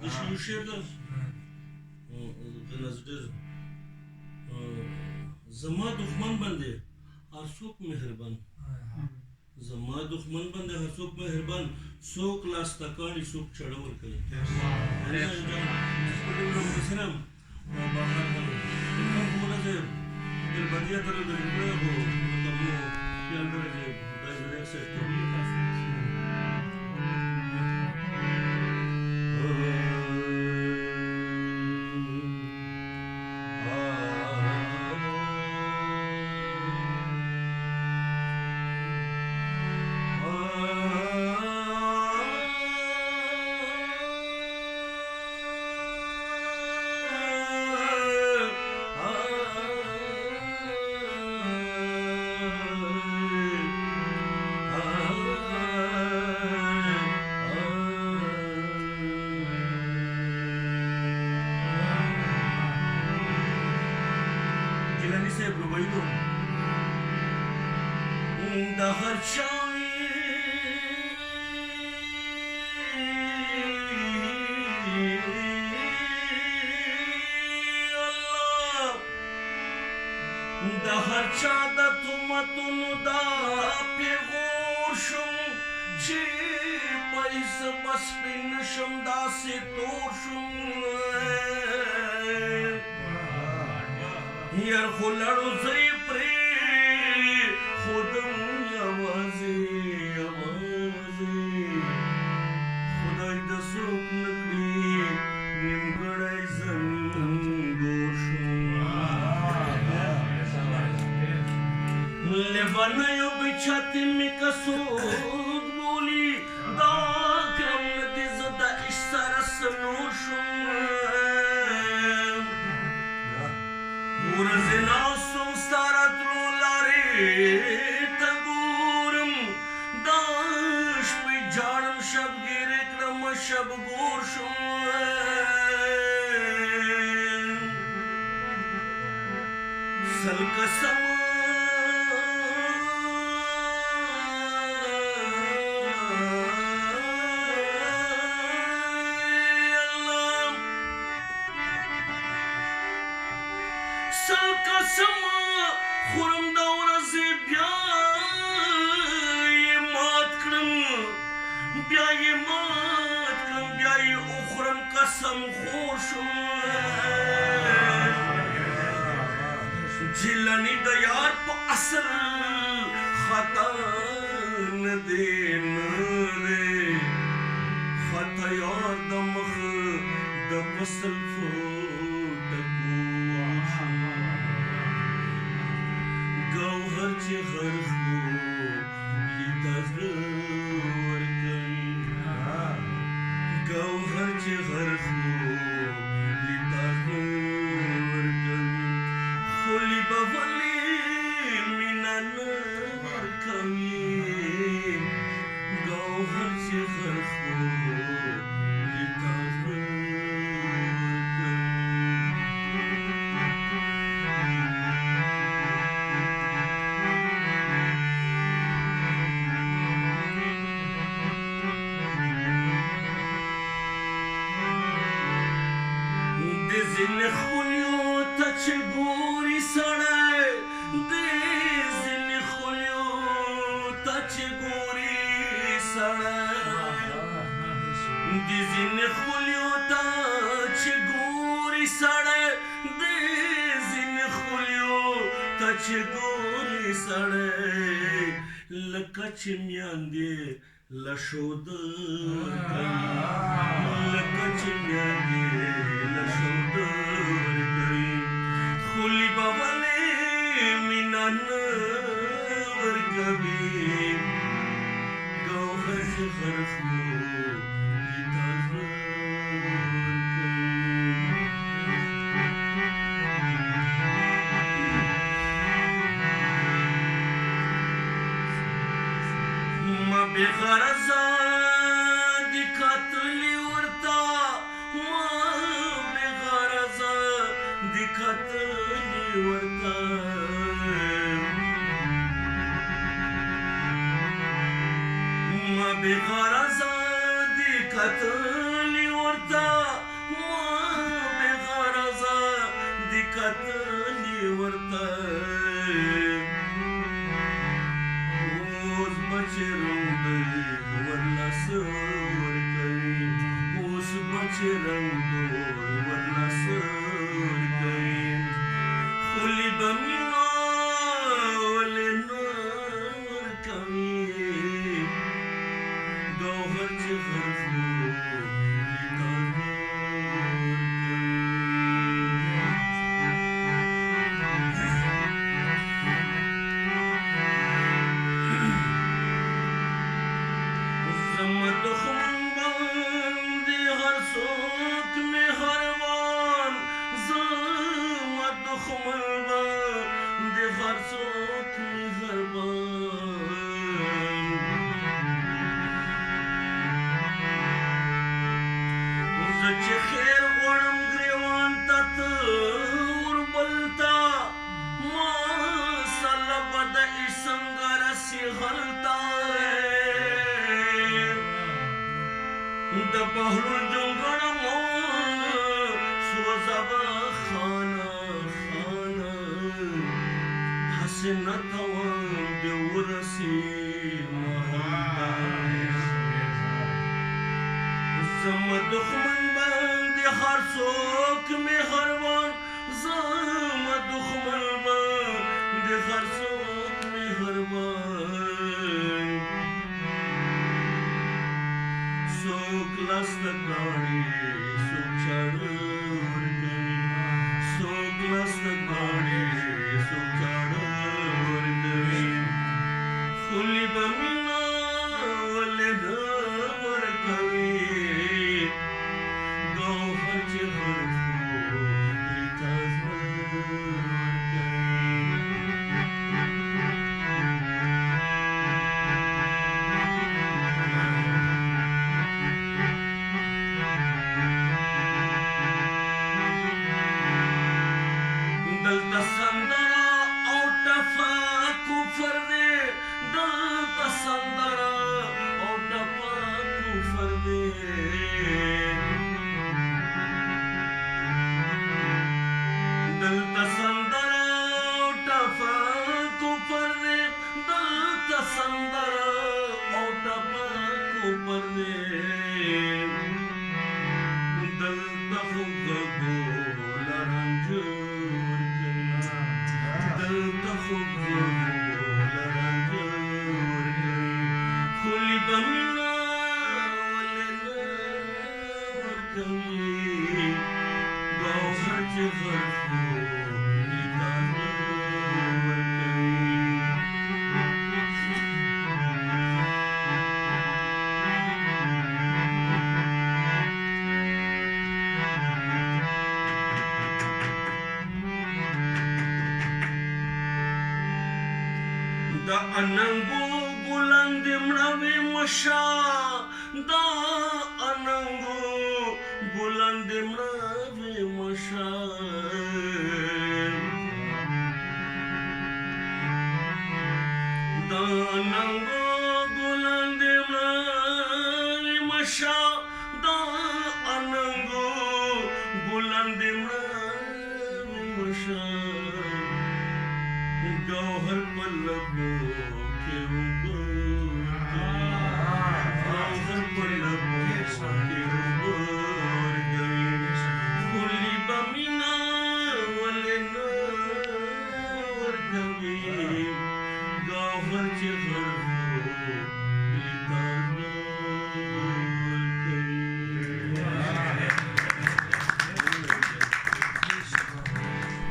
د شیو شعر ده غنز ډېر زما دښمن باندې هر څوک مهربان زما دښمن باندې هر څوک مهربان څوک لاس تکاڼي څوک چړه ورکوي سلام بهر ورځ البدیه تر د هو تمو یان درجه دایره سیستم د هر چا د هر چا د تهمتونو دا پیغور شم چې پیسه بس پې نشم داسې تور شم یار خو لړو زه یې پرې خودم یوازې خدای د څوک نه کړي نیمګړی زنګور شم لیونیو بچاتې مې که څوک بولي دا کرم نه دي زه د عشق سره څه نور شم ورځې ناستم ستا راتلو ته ګورم دا شپې جاړم شبګیرې کړم شبګور شم سل قسم سل قسم خورم د ورځې بیا یې مات کړم بیا یې وخورم قسم خور شم جلنی د یار په اصل خطا نه دی خطا یار د مخ د فصل گوهر چې هر خوب لیدا زړه ورکوي گوهر چې هر خوب لیدا زړه ورکوي خو لیبه ولې مینه نه ورکوي گوهر چې هر خوب لیدا زړه ځینې خولیو ته چې ګوري سړی د ځینې خولیو ته چې ګوري سړی د ځینې خولیو ته چې ګوري سړی د ځینې خولیو ته چې ګوري سړی لکه چې میاندې له شوده کوي لکه چې میاندې له شوده ورکوي خو لیبه ولې مینه نه ورکوي ګوهر چې هر خوب لیدا زړه ورکوي ما بېغرضه دي کتلي ورته ما بېغرضه دي کتلي ورته ما بېغرضه دي کتلي ورته کتلی ورته اوس به چې رنګ دی ورله څه ورکوي اوس به چې رنګ دی ورله څه ورکوي خولي به مینه ولې نه ورکوي ګوهر چې غر خوري د بهلول جونګړه مو سوځوه خانه خانه هسې نه کوم د ورسېد زما دښمن باندې هر څوک مهربان زما دښمن باندې هر څوک مهربان څوک لاس ته کاڼي څوک چاړه ورکوي څوک لاس ته کاڼي څوک چاړه ورکوي خولي به مینه ولې نه ورکوي ګوهر چې غر خوري تازه دلته سندره او ټپه کفر دی دلته سندره او ټپه کفر دی دلته سندره او ټپه کفر دی دلته سندره او ټپه کفر دی دلته خو ګګول رنجو دلته خو ګګول رنجو خولي به مینه ولې نه ورکوي ګوهر چې غر خوري تازه د اننګو ګلان دې مړوي مشا د اننګو ګلان دې مړوي مشا د اننګو ګلان دې مړوي مشا د اننګو ګلان دې مړوي مشا ګوهر په لبو کې ګوهر په لبو کې خولي به مینه ولې نه ورکوي ګوهر چې غر